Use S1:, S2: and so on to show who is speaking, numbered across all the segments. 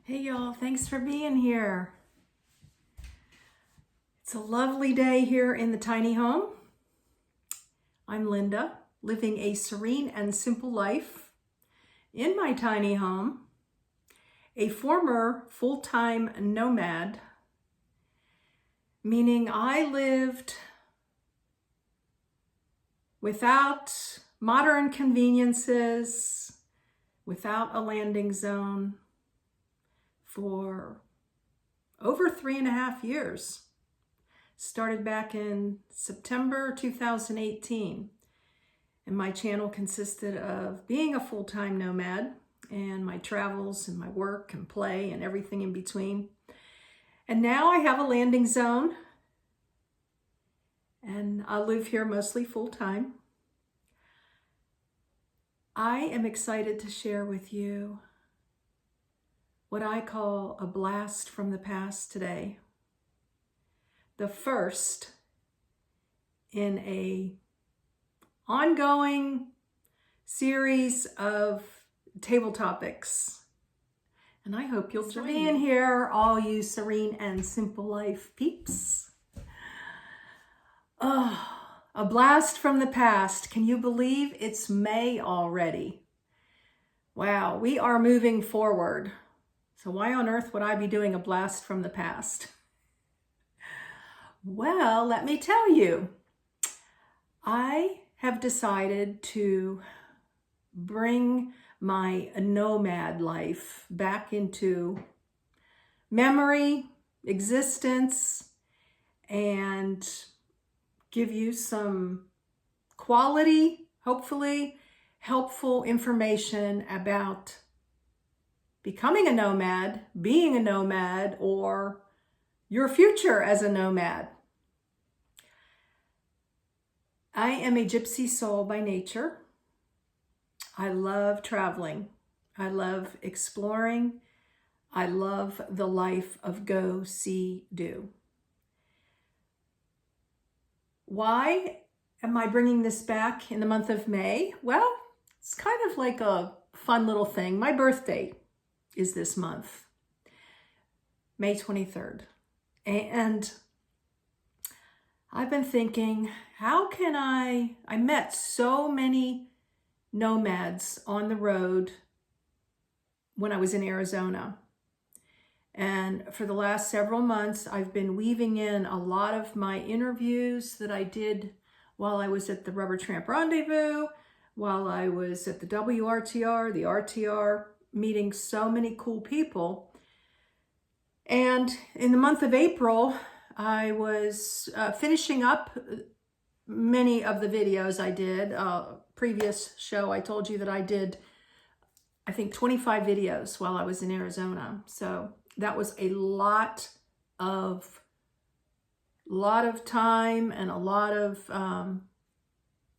S1: Hey y'all, thanks for being here. It's a lovely day here in the tiny home. I'm Linda, living a serene and simple life in my tiny home, a former full-time nomad, meaning I lived without modern conveniences, without a landing zone, for over 3.5 years. Started back in September 2018. And my channel consisted of being a full-time nomad and my travels and my work and play and everything in between. And now I have a landing zone and I live here mostly full-time. I am excited to share with you what I call a blast from the past today. The first in a ongoing series of table topics. And I hope you'll join me in here, all you serene and simple life peeps. Oh, a blast from the past. Can you believe it's May already? Wow, we are moving forward. So why on earth would I be doing a blast from the past? Well, let me tell you, I have decided to bring my nomad life back into memory, existence, and give you some quality, hopefully helpful information about becoming a nomad, being a nomad, or your future as a nomad. I am a gypsy soul by nature. I love traveling. I love exploring. I love the life of go, see, do. Why am I bringing this back in the month of May? Well, it's kind of like a fun little thing. My birthday is this month, May 23rd. And I've been thinking, how can I met so many nomads on the road when I was in Arizona. And for the last several months, I've been weaving in a lot of my interviews that I did while I was at the Rubber Tramp Rendezvous, while I was at the WRTR, the RTR, meeting so many cool people. And in the month of April, I was finishing up many of the videos I did. Previous show, I told you that I did, I think, 25 videos while I was in Arizona. So that was a lot of time and a lot of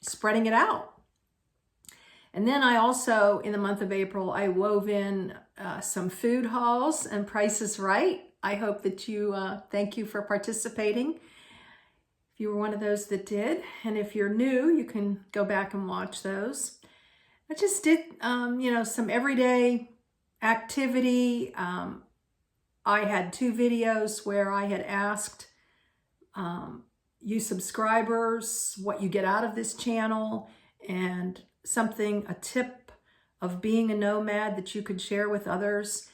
S1: spreading it out. And then I also, in the month of April, I wove in some food hauls and Price is Right. I hope that you, thank you for participating. If you were one of those that did, and if you're new, you can go back and watch those. I just did, some everyday activity. I had 2 videos where I had asked you subscribers what you get out of this channel and a tip of being a nomad that you could share with others.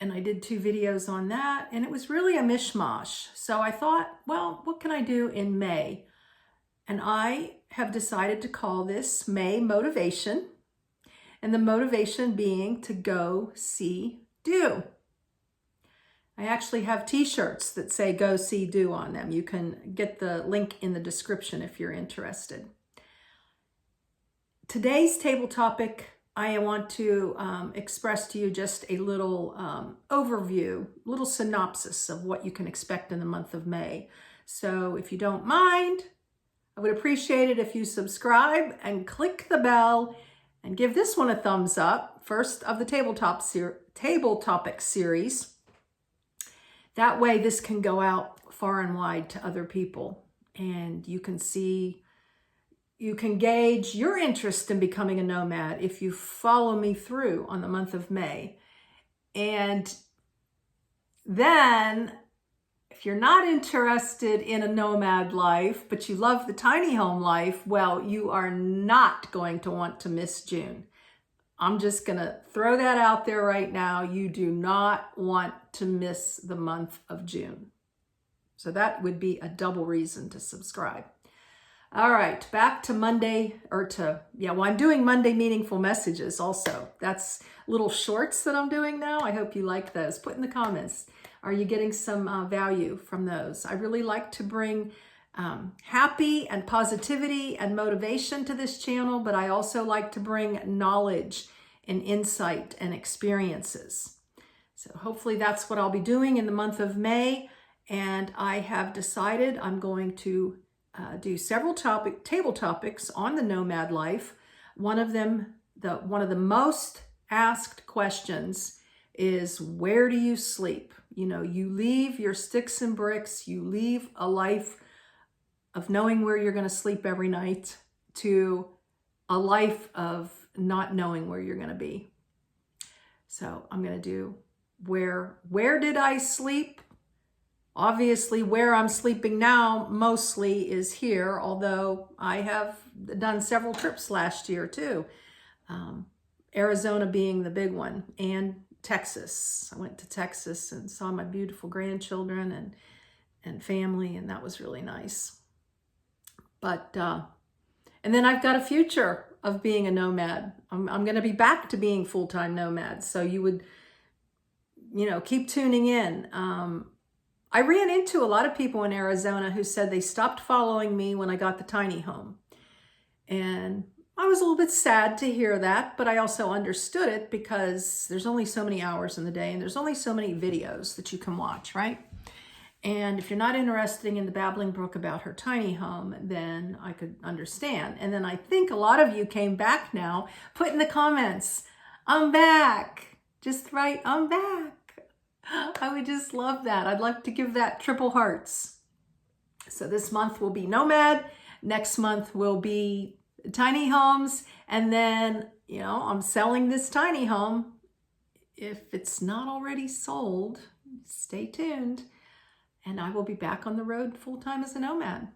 S1: And I did 2 videos on that, and it was really a mishmash. So I thought, well, what can I do in May? And I have decided to call this May Motivation, and the motivation being to go, see, do. I actually have t-shirts that say go, see, do on them. You can get the link in the description if you're interested. Today's table topic, I want to express to you just a little overview, little synopsis of what you can expect in the month of May. So if you don't mind, I would appreciate it if you subscribe and click the bell and give this one a thumbs up, first of the table topic series. That way this can go out far and wide to other people, and you can see, you can gauge your interest in becoming a nomad if you follow me through on the month of May. And then if you're not interested in a nomad life, but you love the tiny home life, well, you are not going to want to miss June. I'm just going to throw that out there right now. You do not want to miss the month of June. So that would be a double reason to subscribe. All right, back to Monday, I'm doing Monday Meaningful Messages also. That's little shorts that I'm doing now. I hope you like those. Put in the comments, are you getting some value from those? I really like to bring happy and positivity and motivation to this channel, but I also like to bring knowledge and insight and experiences. So hopefully that's what I'll be doing in the month of May. And I have decided I'm going to do several table topics on the nomad life. One of them, one of the most asked questions is, where do you sleep? You know, you leave your sticks and bricks, you leave a life of knowing where you're going to sleep every night to a life of not knowing where you're going to be. So I'm going to do where did I sleep? Obviously, where I'm sleeping now mostly is here, although I have done several trips last year too. Arizona being the big one, and Texas. I went to Texas and saw my beautiful grandchildren and family, and that was really nice. But, and then I've got a future of being a nomad. I'm going to be back to being full-time nomad. So you would, keep tuning in. I ran into a lot of people in Arizona who said they stopped following me when I got the tiny home. And I was a little bit sad to hear that, but I also understood it because there's only so many hours in the day and there's only so many videos that you can watch, right? And if you're not interested in the babbling brook about her tiny home, then I could understand. And then I think a lot of you came back now. Put in the comments, I'm back. Just write, I'm back. I would just love that. I'd like to give that triple hearts. So this month will be Nomad. Next month will be tiny homes. And then, I'm selling this tiny home. If it's not already sold, stay tuned. And I will be back on the road full-time as a nomad.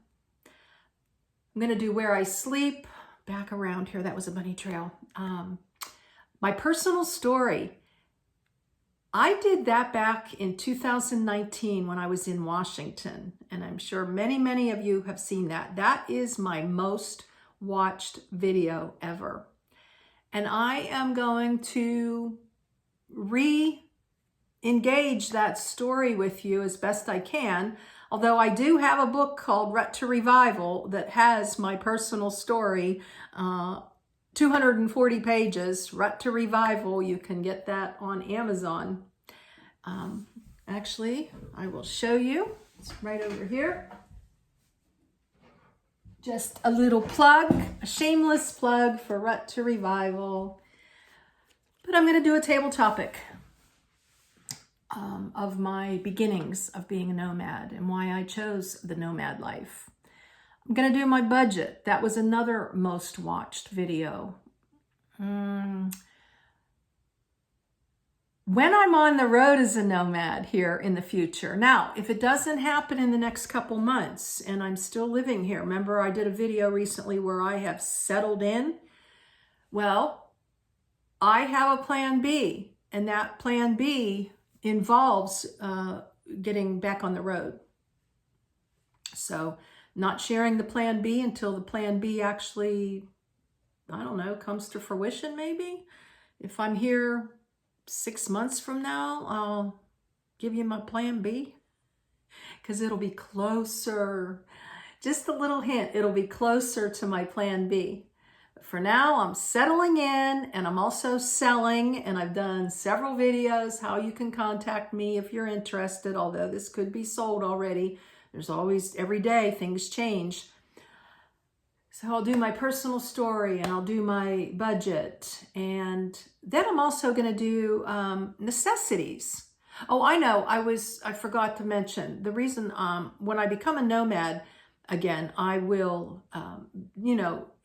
S1: I'm going to do where I sleep. Back around here. That was a bunny trail. My personal story. I did that back in 2019 when I was in Washington, and I'm sure many, many of you have seen that. That is my most watched video ever. And I am going to re-engage that story with you as best I can, although I do have a book called Rut to Revival that has my personal story, 240 pages, Rut to Revival. You can get that on Amazon. Actually, I will show you. It's right over here. Just a little plug, a shameless plug for Rut to Revival. But I'm going to do a table topic of my beginnings of being a nomad and why I chose the nomad life. I'm going to do my budget. That was another most watched video. When I'm on the road as a nomad here in the future. Now, if it doesn't happen in the next couple months and I'm still living here, remember I did a video recently where I have settled in? Well, I have a plan B, and that plan B involves getting back on the road. So not sharing the plan B until the plan B actually, I don't know, comes to fruition maybe. If I'm here 6 months from now, I'll give you my plan B because it'll be closer. Just a little hint, it'll be closer to my plan B. But for now, I'm settling in, and I'm also selling, and I've done several videos how you can contact me if you're interested, although this could be sold already. There's always, every day, things change. So I'll do my personal story and I'll do my budget. And then I'm also going to do necessities. Oh, I know. I forgot to mention the reason when I become a nomad, again, I will,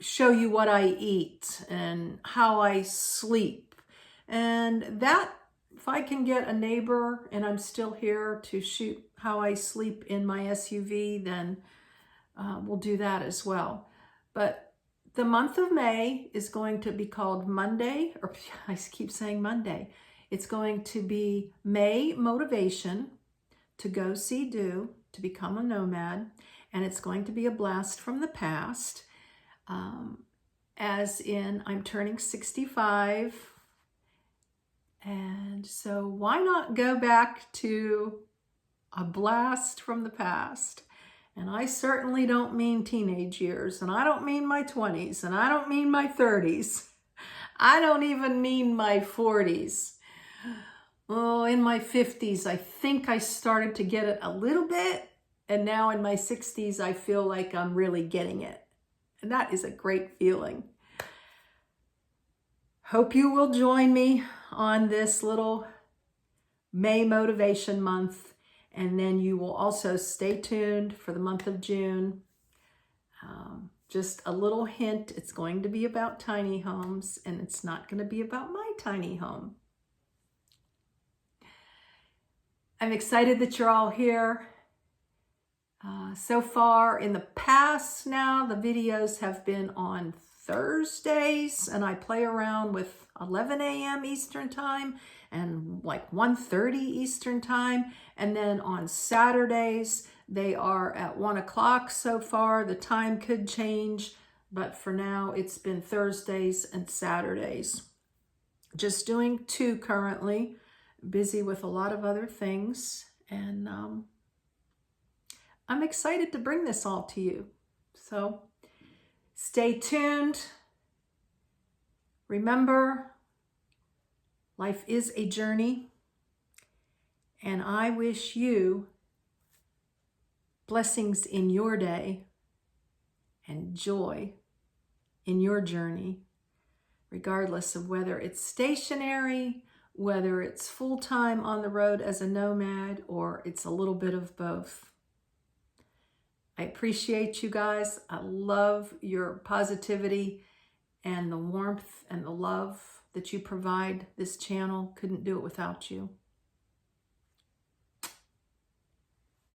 S1: show you what I eat and how I sleep. And that if I can get a neighbor and I'm still here to shoot how I sleep in my SUV, then we'll do that as well. But the month of May is going to be called Monday, or I keep saying Monday. It's going to be May Motivation to Go See Do, to become a nomad. And it's going to be a blast from the past. As in, I'm turning 65. And so why not go back to a blast from the past? And I certainly don't mean teenage years, and I don't mean my 20s, and I don't mean my 30s. I don't even mean my 40s. Oh, in my 50s, I think I started to get it a little bit, and now in my 60s, I feel like I'm really getting it. And that is a great feeling. Hope you will join me on this little May Motivation Month. And then you will also stay tuned for the month of June. Just a little hint, it's going to be about tiny homes, and it's not going to be about my tiny home. I'm excited that you're all here. So far in the past now, the videos have been on Thursdays, and I play around with 11 a.m. Eastern Time and like 1:30 Eastern Time. And then on Saturdays, they are at 1 o'clock so far. The time could change, but for now, it's been Thursdays and Saturdays. Just doing 2 currently, busy with a lot of other things. And I'm excited to bring this all to you. So stay tuned. Remember, life is a journey, and I wish you blessings in your day and joy in your journey, regardless of whether it's stationary, whether it's full-time on the road as a nomad, or it's a little bit of both. I appreciate you guys. I love your positivity and the warmth and the love that you provide this channel. Couldn't do it without you.